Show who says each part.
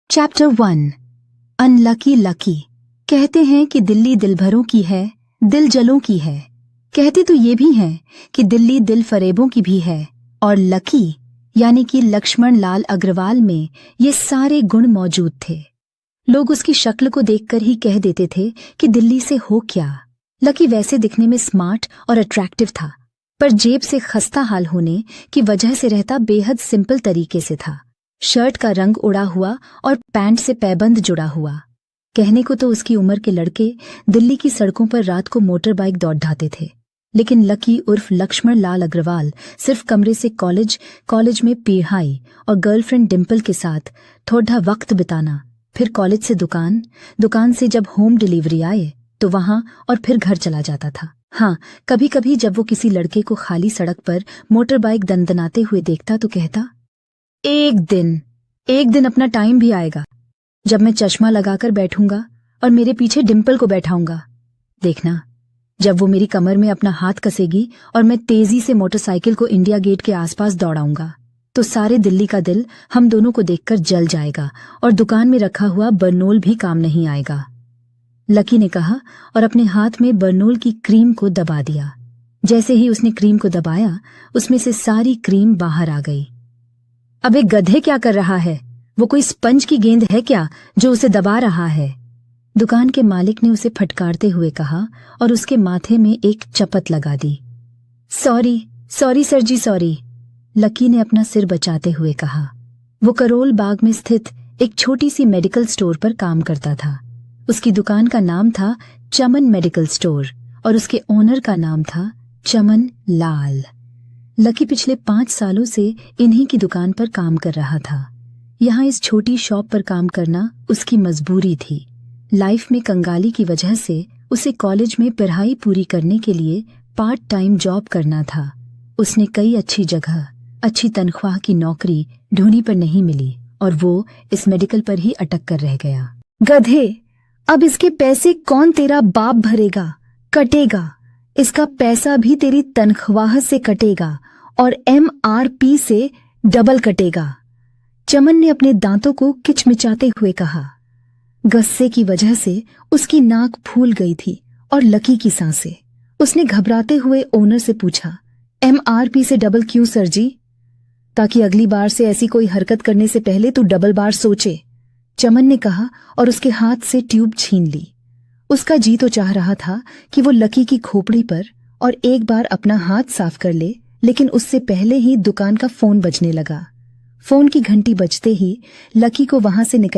Speaker 1: Chapter 1 unlucky lucky. कहते हैं कि दिल्ली दिलभरों की है, दिल जलों की है। कहते तो ये भी हैं कि दिल्ली दिल फरेबों की भी है। और लकी यानी कि लक्ष्मण लाल अग्रवाल में ये सारे गुण मौजूद थे। लोग उसकी शक्ल को देखकर ही कह देते थे कि दिल्ली से हो क्या। लकी वैसे दिखने में स्मार्ट और अट्रैक्टिव था, पर जेब से खस्ता हाल होने की वजह से रहता बेहद सिंपल तरीके से था। शर्ट का रंग उड़ा हुआ और पैंट से पैबंद जुड़ा हुआ। कहने को तो उसकी उम्र के लड़के दिल्ली की सड़कों पर रात को मोटर बाइक दौड़ाते थे, लेकिन लकी उर्फ लक्ष्मण लाल अग्रवाल सिर्फ कमरे से कॉलेज में पढ़ाई और गर्लफ्रेंड डिम्पल के साथ थोड़ा वक्त बिताना, फिर कॉलेज से दुकान से जब होम डिलीवरी आए तो वहां और फिर घर चला जाता था। हाँ, कभी कभी जब वो किसी लड़के को खाली सड़क पर मोटर बाइक दनदनाते हुए देखता तो कहता, एक दिन अपना टाइम भी आएगा जब मैं चश्मा लगाकर बैठूंगा और मेरे पीछे डिम्पल को बैठाऊंगा। देखना, जब वो मेरी कमर में अपना हाथ कसेगी और मैं तेजी से मोटरसाइकिल को इंडिया गेट के आसपास दौड़ाऊंगा तो सारे दिल्ली का दिल हम दोनों को देखकर जल जाएगा और दुकान में रखा हुआ बर्नोल भी काम नहीं आएगा। लकी ने कहा और अपने हाथ में बर्नोल की क्रीम को दबा दिया। जैसे ही उसने क्रीम को दबाया, उसमें से सारी क्रीम बाहर आ गई। अबे गधे, क्या कर रहा है? वो कोई स्पंज की गेंद है क्या जो उसे दबा रहा है? दुकान के मालिक ने उसे फटकारते हुए कहा और उसके माथे में एक चपत लगा दी। सॉरी सर जी, सॉरी। लकी ने अपना सिर बचाते हुए कहा। वो करोल बाग में स्थित एक छोटी सी मेडिकल स्टोर पर काम करता था। उसकी दुकान का नाम था चमन मेडिकल स्टोर और उसके ओनर का नाम था चमन लाल। लकी पिछले 5 सालों से इन्हीं की दुकान पर काम कर रहा था। यहाँ इस छोटी शॉप पर काम करना उसकी मजबूरी थी। लाइफ में कंगाली की वजह से उसे कॉलेज में पढ़ाई पूरी करने के लिए पार्ट टाइम जॉब करना था। उसने कई अच्छी जगह अच्छी तनख्वाह की नौकरी ढूंढी पर नहीं मिली और वो इस मेडिकल पर ही अटक कर रह गया। गधे, अब इसके पैसे कौन तेरा बाप भरेगा? कटेगा। इसका पैसा भी तेरी तनख्वाह से कटेगा और MRP से डबल कटेगा। चमन ने अपने दांतों को किचमिचाते हुए कहा। गुस्से की वजह से उसकी नाक फूल गई थी और लकी की सांसें। उसने घबराते हुए ओनर से पूछा, MRP से डबल क्यों सर जी? ताकि अगली बार से ऐसी कोई हरकत करने से पहले तू डबल बार सोचे, चमन ने कहा और उसके हाथ से ट्यूब छीन ली। उसका जी तो चाह रहा था कि वो लकी की खोपड़ी पर और एक बार अपना हाथ साफ कर ले, लेकिन उससे पहले ही दुकान का फोन बजने लगा। फोन की घंटी बजते ही लकी को वहां से निकल